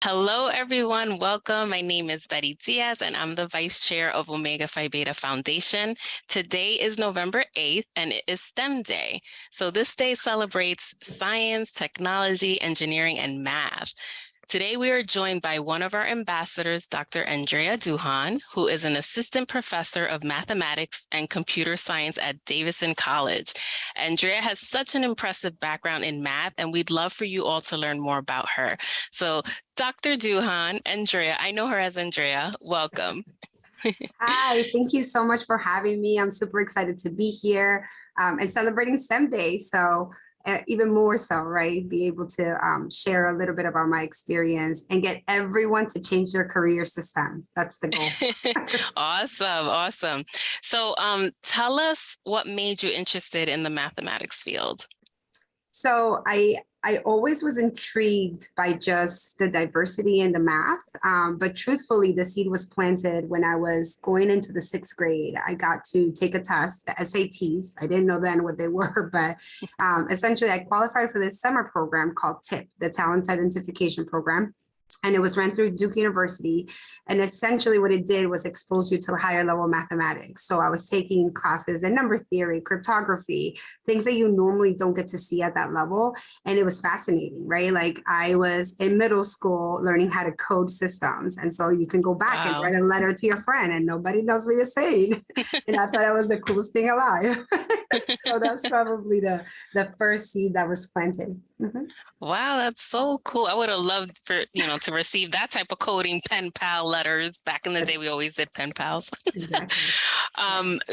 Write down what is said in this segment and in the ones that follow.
Hello, everyone. Welcome. My name is Betty Diaz, and I'm the Vice Chair of Omega Phi Beta Foundation. Today is November 8th, and it is STEM Day. So this day celebrates science, technology, engineering, and math. Today, we are joined by one of our ambassadors, Dr. Andrea Duhon, who is an assistant professor of mathematics and computer science at Davidson College. Andrea has such an impressive background in math, and we'd love for you all to learn more about her. So Dr. Duhon, Andrea, I know her as Andrea, welcome. Hi, thank you so much for having me. I'm super excited to be here and celebrating STEM Day. So even more so, right? Be able to share a little bit about my experience and get everyone to change their careers to STEM. That's the goal. Awesome. So tell us what made you interested in the mathematics field. So I always was intrigued by just the diversity in the math, but truthfully, the seed was planted when I was going into the 6th grade. I got to take a test, the SATs. I didn't know then what they were, but essentially I qualified for this summer program called TIP, the Talent Identification Program. And it was run through Duke University. And essentially what it did was expose you to higher level mathematics. So I was taking classes in number theory, cryptography, things that you normally don't get to see at that level. And it was fascinating, right? Like I was in middle school learning how to code systems. And so you can go back and write a letter to your friend and nobody knows what you're saying. And I thought it was the coolest thing alive. So that's probably the first seed that was planted. Mm-hmm. Wow, that's so cool. I would have loved for, to receive that type of coding pen pal letters. Back in the day, we always did pen pals. Exactly.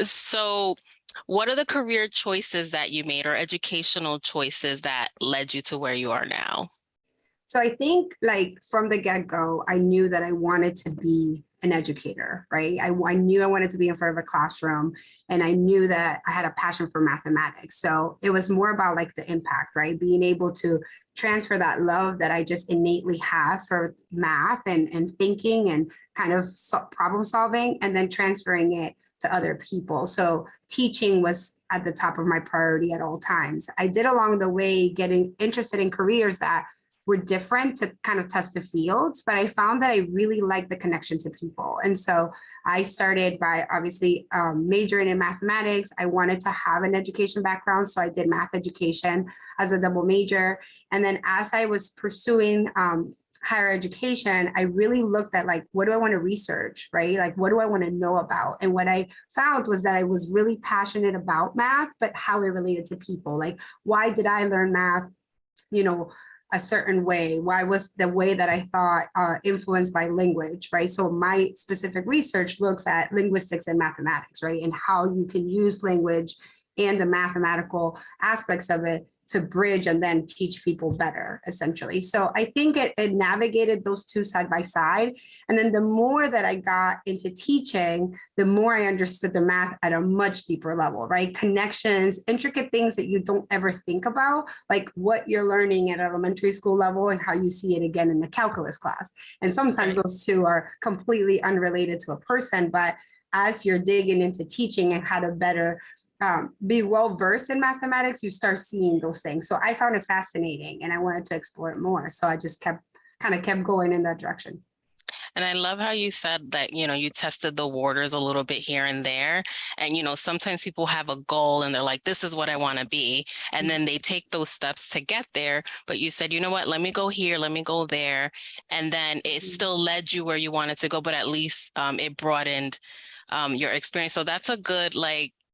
So what are the career choices that you made or educational choices that led you to where you are now? So I think like from the get-go, I knew that I wanted to be an educator, right? I knew I wanted to be in front of a classroom and I knew that I had a passion for mathematics. So it was more about like the impact, right? Being able to transfer that love that I just innately have for math and thinking and kind of problem solving and then transferring it to other people. So teaching was at the top of my priority at all times. I did along the way getting interested in careers that were different to kind of test the fields, but I found that I really liked the connection to people. And so I started by obviously majoring in mathematics. I wanted to have an education background, so I did math education as a double major. And then as I was pursuing higher education, I really looked at like, what do I want to research, right? Like, what do I want to know about? And what I found was that I was really passionate about math, but how it related to people. Like, why did I learn math, a certain way? Why was the way that I thought influenced by language, right? So my specific research looks at linguistics and mathematics, right? And how you can use language and the mathematical aspects of it to bridge and then teach people better, essentially. So I think it navigated those two side by side. And then the more that I got into teaching, the more I understood the math at a much deeper level, right? Connections, intricate things that you don't ever think about, like what you're learning at elementary school level and how you see it again in the calculus class. And sometimes those two are completely unrelated to a person, but as you're digging into teaching and how to better be well-versed in mathematics, you start seeing those things. So I found it fascinating and I wanted to explore it more. So I just kept going in that direction. And I love how you said that, you tested the waters a little bit here and there. And, sometimes people have a goal and they're like, this is what I want to be. And then they take those steps to get there. But you said, you know what, let me go here, let me go there. And then it still led you where you wanted to go, but at least it broadened your experience. So that's a good,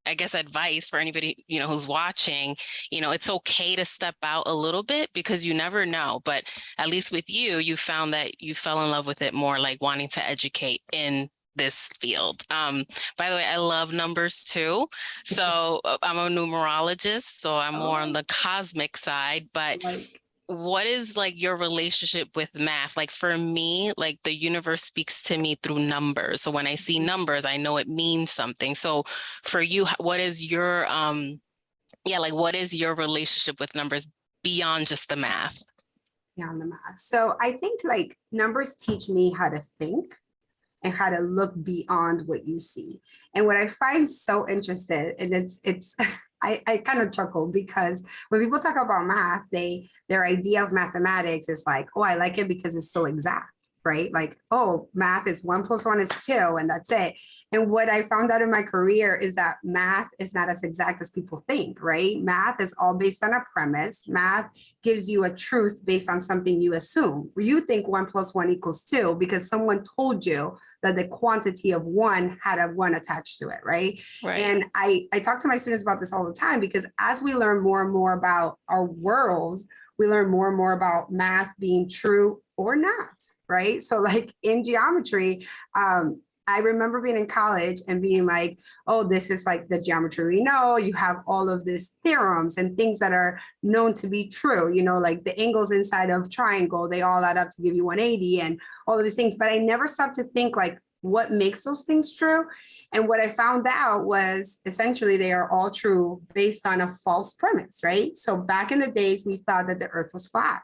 I guess, advice for anybody, who's watching. It's okay to step out a little bit because you never know. But at least with you found that you fell in love with it more, like wanting to educate in this field. By the way, I love numbers too. So I'm a numerologist, so I'm more on the cosmic side, but what is like your relationship with math? Like for me, like the universe speaks to me through numbers. So when I see numbers, I know it means something. So for you, what is your, what is your relationship with numbers beyond just the math? Beyond the math. So I think like numbers teach me how to think and how to look beyond what you see. And what I find so interesting, and it's I kind of chuckle because when people talk about math, their idea of mathematics is like, oh, I like it because it's so exact, right? Like, oh, math is 1 + 1 is 2, and that's it. And what I found out in my career is that math is not as exact as people think, right? Math is all based on a premise. Math gives you a truth based on something you assume. You think 1 + 1 = 2 because someone told you that the quantity of 1 had a 1 attached to it, right? Right. And I talk to my students about this all the time because as we learn more and more about our world, we learn more and more about math being true or not, right? So like in geometry, I remember being in college and being like, oh, this is like the geometry we know. You have all of these theorems and things that are known to be true, you know, like the angles inside of triangle, they all add up to give you 180 and all of these things. But I never stopped to think like what makes those things true. And what I found out was essentially they are all true based on a false premise, right? So back in the days, we thought that the earth was flat.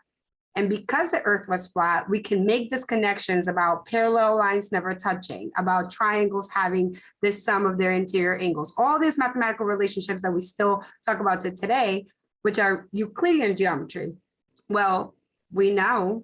And because the earth was flat, we can make these connections about parallel lines never touching, about triangles having the sum of their interior angles, all these mathematical relationships that we still talk about to today, which are Euclidean geometry. Well, we know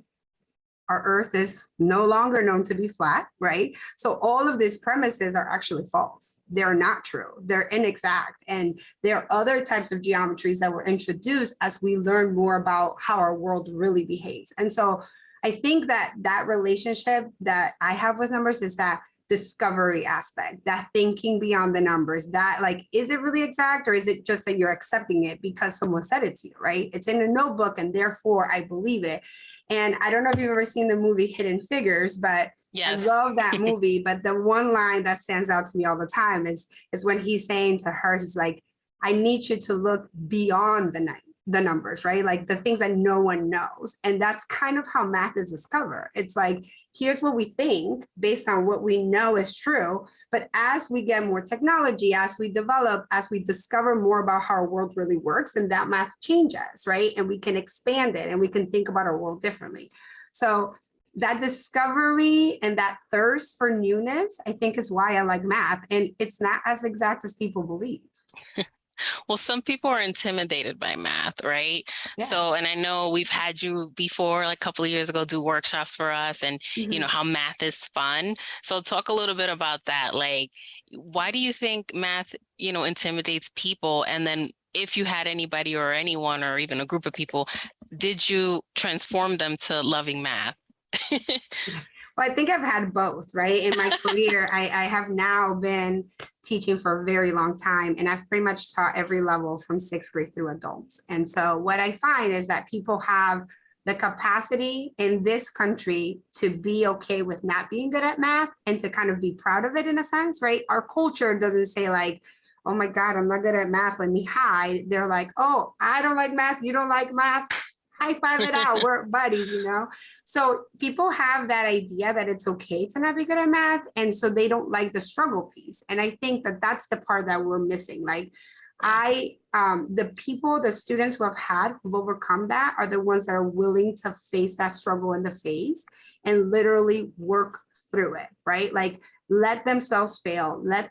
our earth is no longer known to be flat, right? So all of these premises are actually false. They're not true. They're inexact. And there are other types of geometries that were introduced as we learn more about how our world really behaves. And so I think that that relationship that I have with numbers is that discovery aspect, that thinking beyond the numbers, that like, is it really exact or is it just that you're accepting it because someone said it to you, right? It's in a notebook and therefore I believe it. And I don't know if you've ever seen the movie Hidden Figures, but yes. I love that movie. But the one line that stands out to me all the time is when he's saying to her, he's like, I need you to look beyond the numbers, right? Like the things that no one knows. And that's kind of how math is discovered. It's like, here's what we think based on what we know is true. But as we get more technology, as we develop, as we discover more about how our world really works, then that math changes, right? And we can expand it and we can think about our world differently. So that discovery and that thirst for newness, I think is why I like math. And it's not as exact as people believe. Well, some people are intimidated by math, right? Yeah. So, and I know we've had you before, like a couple of years ago, do workshops for us and, you know, how math is fun. So talk a little bit about that. Like, why do you think math, you know, intimidates people? And then if you had anybody or anyone or even a group of people, did you transform them to loving math? Well, I think I've had both, right? In my career, I have now been teaching for a very long time, and I've pretty much taught every level from 6th grade through adults. And so what I find is that people have the capacity in this country to be okay with not being good at math and to kind of be proud of it in a sense, right? Our culture doesn't say like, oh my God, I'm not good at math, let me hide. They're like, oh, I don't like math, you don't like math, high five it out, we're buddies, you know? So people have that idea that it's okay to not be good at math. And so they don't like the struggle piece. And I think that that's the part that we're missing. Like the students who've overcome that are the ones that are willing to face that struggle in the face and literally work through it, right? Like let themselves fail, let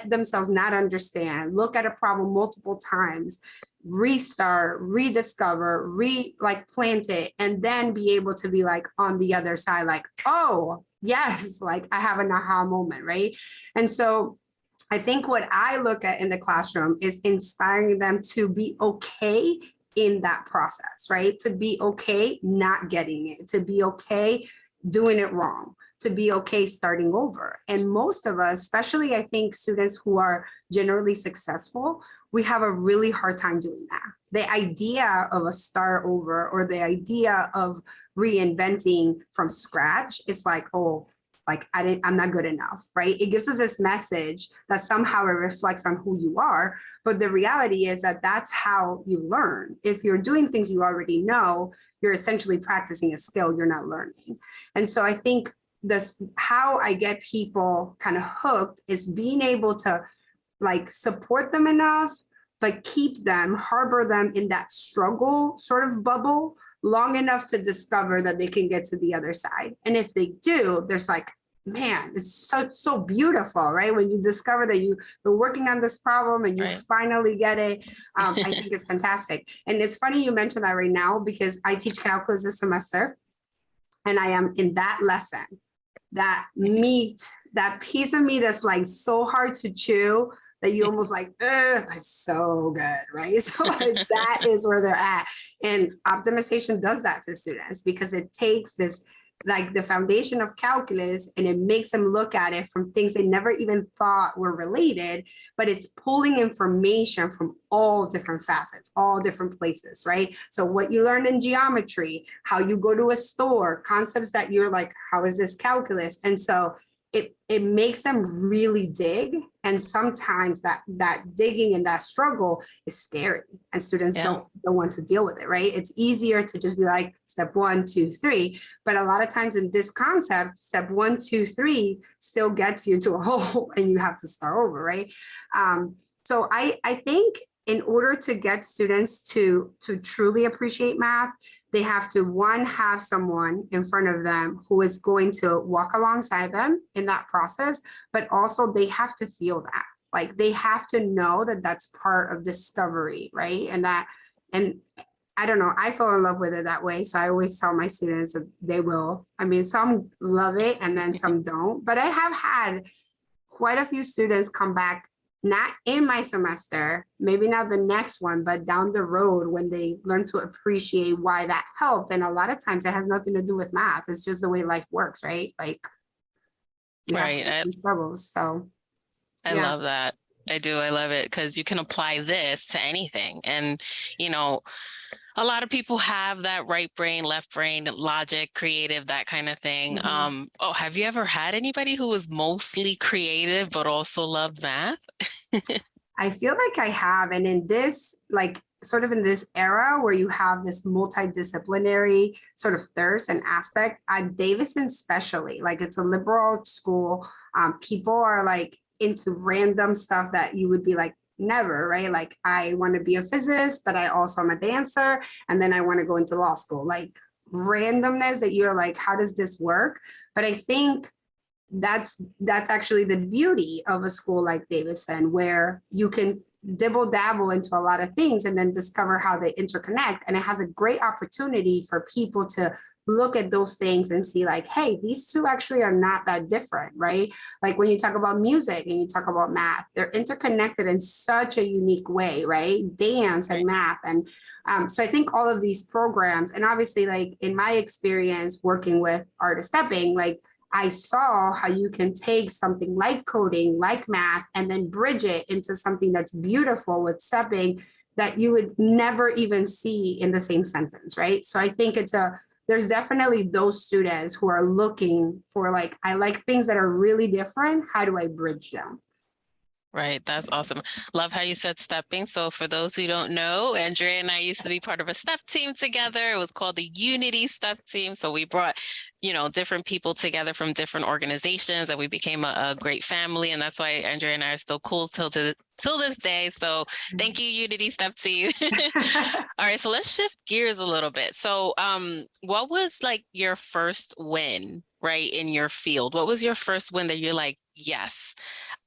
themselves not understand, look at a problem multiple times, restart, rediscover, plant it, and then be able to be like on the other side, like, oh, yes, like I have an aha moment, right? And so I think what I look at in the classroom is inspiring them to be okay in that process, right? To be okay not getting it, to be okay doing it wrong, to be okay starting over. And most of us, especially I think students who are generally successful, we have a really hard time doing that. The idea of a start over or the idea of reinventing from scratch is like, oh, like I'm not good enough, right? It gives us this message that somehow it reflects on who you are. But the reality is that that's how you learn. If you're doing things you already know, you're essentially practicing a skill you're not learning. And so I think how I get people kind of hooked is being able to like support them enough, but harbor them in that struggle sort of bubble long enough to discover that they can get to the other side. And if they do, there's like man, it's so beautiful, right? When you discover that you're working on this problem and you Right. finally get it, I think it's fantastic. And it's funny you mentioned that right now, because I teach calculus this semester, and I am in that lesson, that piece of meat that's like so hard to chew that you almost like, but it's so good, right? So that is where they're at. And optimization does that to students, because it takes this, like the foundation of calculus, and it makes them look at it from things they never even thought were related, but it's pulling information from all different facets, all different places, right? So what you learn in geometry, how you go to a store, concepts that you're like, how is this calculus? And so it makes them really dig. And sometimes that digging and that struggle is scary, and students don't want to deal with it, right? It's easier to just be like step 1, 2, 3. But a lot of times in this concept, step 1, 2, 3 still gets you to a hole and you have to start over, right? So I think in order to get students to truly appreciate math, they have to, one, have someone in front of them who is going to walk alongside them in that process, but also they have to feel that. Like they have to know that that's part of discovery, right? And I don't know, I fell in love with it that way. So I always tell my students that they will. I mean, some love it and then some don't, but I have had quite a few students come back, not in my semester, maybe not the next one, but down the road when they learn to appreciate why that helped. And a lot of times it has nothing to do with math. It's just the way life works, right? Like you have to have some struggles. So I love that. I do. I love it, because you can apply this to anything. And, you know, a lot of people have that right brain, left brain, logic, creative, that kind of thing. Have you ever had anybody who was mostly creative but also loved math? I feel like I have. And in this, like sort of in this era where you have this multidisciplinary sort of thirst and aspect, at Davidson especially, like it's a liberal school. People are like into random stuff that you would be like, never, right? Like I want to be a physicist, but I also am a dancer. And then I want to go into law school, like randomness that you're like, how does this work? But I think that's actually the beauty of a school like Davidson, where you can dibble dabble into a lot of things and then discover how they interconnect. And it has a great opportunity for people to look at those things and see like, hey, these two actually are not that different, right? Like when you talk about music and you talk about math, they're interconnected in such a unique way, right? Dance and math. And so I think all of these programs, and obviously like in my experience working with Art of Stepping, like I saw how you can take something like coding, like math, and then bridge it into something that's beautiful with stepping that you would never even see in the same sentence, right? So I think there's definitely those students who are looking for like, I like things that are really different. How do I bridge them? Right. That's awesome. Love how you said stepping. So for those who don't know, Andrea and I used to be part of a step team together. It was called the Unity Step Team. So we brought, different people together from different organizations, and we became a great family. And that's why Andrea and I are still cool till this day. So thank you, Unity Step Team. All right. So let's shift gears a little bit. So what was like your first win, right, in your field? What was your first win that you're like, yes,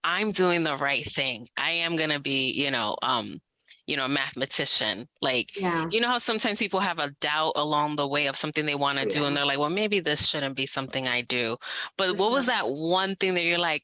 I'm doing the right thing. I am going to be, a mathematician. Like, you know how sometimes people have a doubt along the way of something they want to do. And they're like, well, maybe this shouldn't be something I do. But what was that one thing that you're like,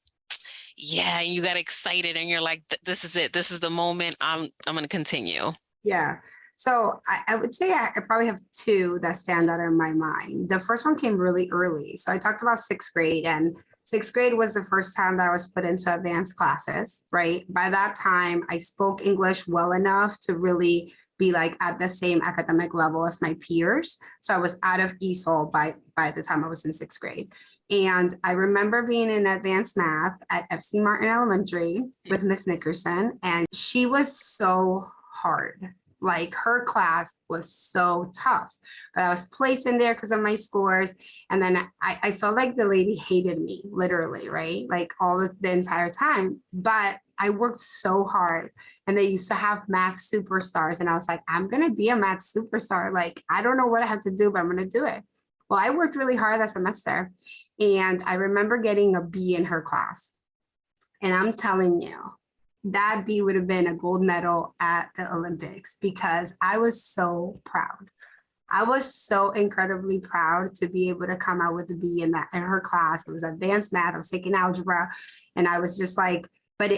yeah, you got excited and you're like, this is it. This is the moment. I'm going to continue. Yeah. So I would say I probably have two that stand out in my mind. The first one came really early. So I talked about sixth grade, and sixth grade was the first time that I was put into advanced classes, right? By that time, I spoke English well enough to really be like at the same academic level as my peers. So I was out of ESOL by the time I was in sixth grade. And I remember being in advanced math at FC Martin Elementary with Miss Nickerson, and she was so hard. Like her class was so tough, but I was placed in there because of my scores. And then I felt like the lady hated me, literally, right? Like the entire time. But I worked so hard, and they used to have math superstars. And I was like, I'm going to be a math superstar. Like, I don't know what I have to do, but I'm going to do it. Well, I worked really hard that semester, and I remember getting a B in her class. And I'm telling you, that B would have been a gold medal at the Olympics because I was so proud. I was so incredibly proud to be able to come out with a B in her class. It was advanced math. I was taking algebra, and I was just like, but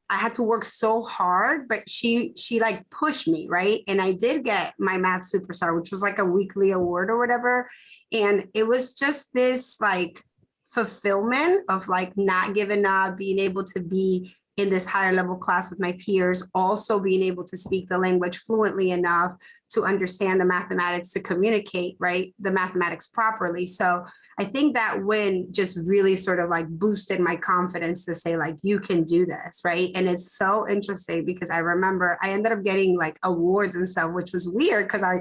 I had to work so hard, but she like pushed me, right? And I did get my math superstar, which was like a weekly award or whatever. And it was just this like fulfillment of like not giving up, being able to be in this higher level class with my peers, also being able to speak the language fluently enough to understand the mathematics, to communicate, right, the mathematics properly. So I think that win just really sort of like boosted my confidence to say like, you can do this, right? And it's so interesting because I remember I ended up getting like awards and stuff, which was weird because I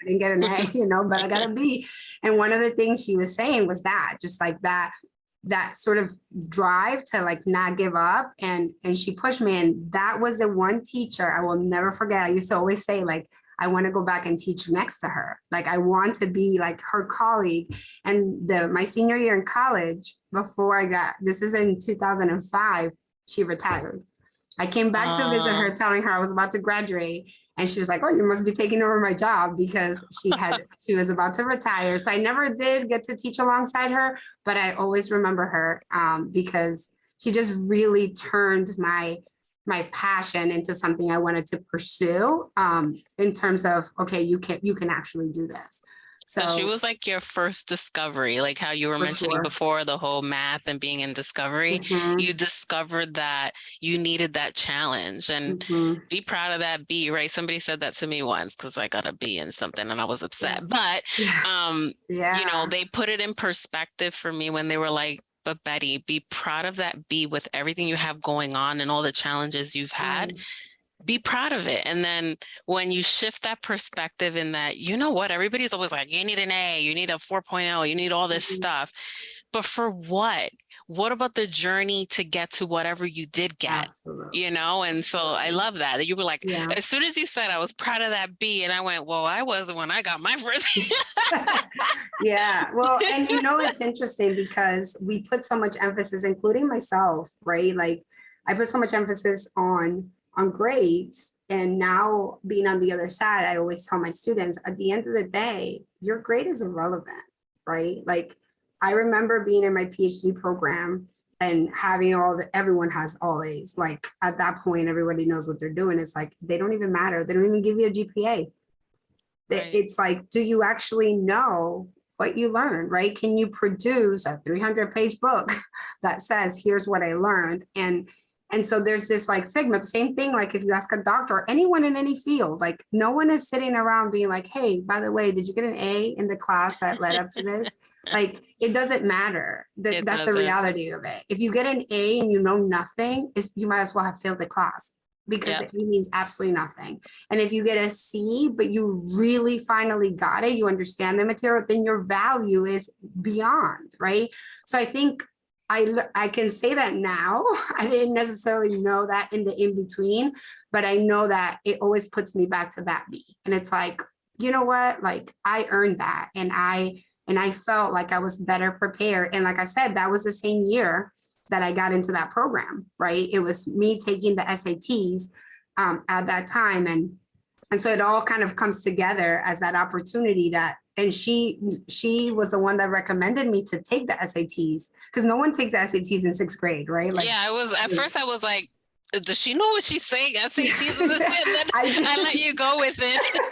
didn't get an A, but I got a B. And one of the things she was saying was that, just like that sort of drive to like not give up. And she pushed me. And that was the one teacher I will never forget. I used to always say like, I want to go back and teach next to her. Like I want to be like her colleague. And my senior year in college, this is in 2005, she retired. I came back to visit her, telling her I was about to graduate. And she was like, oh, you must be taking over my job because she was about to retire. So I never did get to teach alongside her, but I always remember her because she just really turned my passion into something I wanted to pursue in terms of, okay, you can actually do this. So she was like your first discovery, like how you were mentioning before, the whole math and being in discovery. You discovered that you needed that challenge, and be proud of that B, right? Somebody said that to me once because I got a B in something and I was upset. But they put it in perspective for me when they were like, but Betty, be proud of that B with everything you have going on and all the challenges you've had. Be proud of it. And then when you shift that perspective in that, what, everybody's always like, you need an A, you need a 4.0, you need all this stuff. But for what? What about the journey to get to whatever you did get? Absolutely. And so I love that you were like, as soon as you said I was proud of that B, and I went, well, I wasn't when I got my first. Yeah. Well, and it's interesting because we put so much emphasis, including myself, right? Like I put so much emphasis on grades, and now being on the other side, I always tell my students at the end of the day, your grade is irrelevant, right? Like I remember being in my PhD program and having everyone has all A's. Like at that point, everybody knows what they're doing. It's like, they don't even matter. They don't even give you a GPA. Right. It's like, do you actually know what you learned, right? Can you produce a 300-page book that says, here's what I learned? And so there's this like stigma, the same thing, like if you ask a doctor or anyone in any field, like no one is sitting around being like, hey, by the way, did you get an A in the class that led up to this? Like, it doesn't matter. That's the reality of it. If you get an A and you know nothing, you might as well have failed the class because the A means absolutely nothing. And if you get a C, but you really finally got it, you understand the material, then your value is beyond, right? So I think I can say that now. I didn't necessarily know that in the in-between, but I know that it always puts me back to that B. And it's like, you know what? Like I earned that. And I felt like I was better prepared. And like I said, that was the same year that I got into that program, right? It was me taking the SATs at that time. And so it all kind of comes together as that opportunity and she was the one that recommended me to take the SATs because no one takes the SATs in 6th grade, right? Like, at first I was like, does she know what she's saying? SATs and then I let you go with it.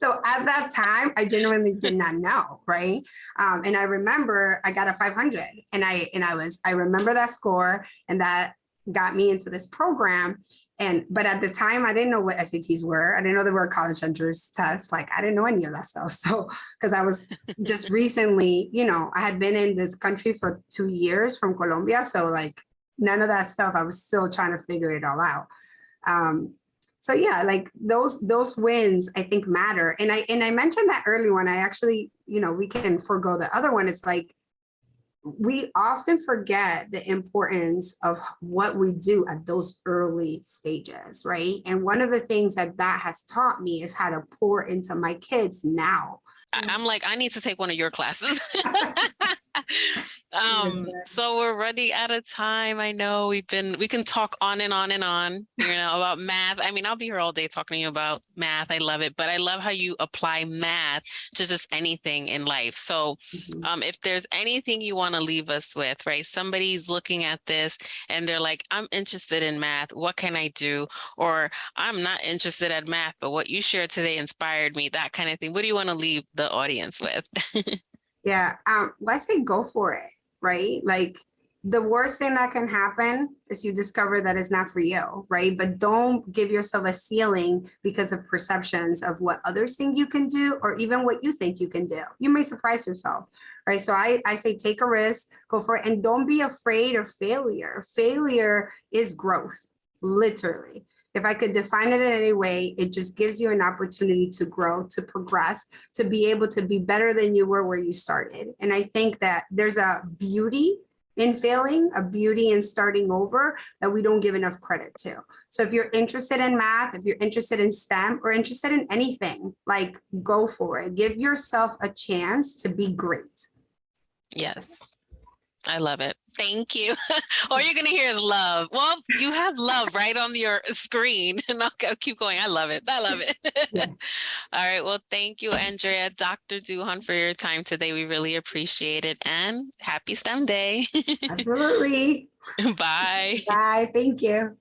So at that time, I genuinely did not know, right? And I remember I got a 500 and I remember that score, and that got me into this program. But at the time, I didn't know what SATs were. I didn't know there were college entrance tests. Like I didn't know any of that stuff. So, because I was just recently, I had been in this country for 2 years from Colombia. So like none of that stuff, I was still trying to figure it all out. So yeah, like those wins I think matter. And I mentioned that early one. I actually, we can forego the other one. It's like, we often forget the importance of what we do at those early stages, right? And one of the things that has taught me is how to pour into my kids now. I'm like, I need to take one of your classes. So we're running out of time. I know we can talk on and on and on, about math. I mean, I'll be here all day talking to you about math. I love it, but I love how you apply math to just anything in life. So if there's anything you want to leave us with, right? Somebody's looking at this and they're like, I'm interested in math. What can I do? Or I'm not interested in math, but what you shared today inspired me, that kind of thing. What do you want to leave the audience with? Yeah. Let's say go for it, right? Like the worst thing that can happen is you discover that it's not for you, right? But don't give yourself a ceiling because of perceptions of what others think you can do, or even what you think you can do. You may surprise yourself, right? So I say take a risk, go for it, and don't be afraid of failure. Failure is growth, literally. If I could define it in any way, it just gives you an opportunity to grow, to progress, to be able to be better than you were where you started. And I think that there's a beauty in failing, a beauty in starting over that we don't give enough credit to. So if you're interested in math, if you're interested in STEM or interested in anything, like go for it. Give yourself a chance to be great. Yes. I love it. Thank you. All you're going to hear is love. Well, you have love right on your screen, and I'll keep going. I love it. I love it. Yeah. All right. Well, thank you, Andrea, Dr. Duhon, for your time today. We really appreciate it, and happy STEM Day. Absolutely. Bye. Bye. Thank you.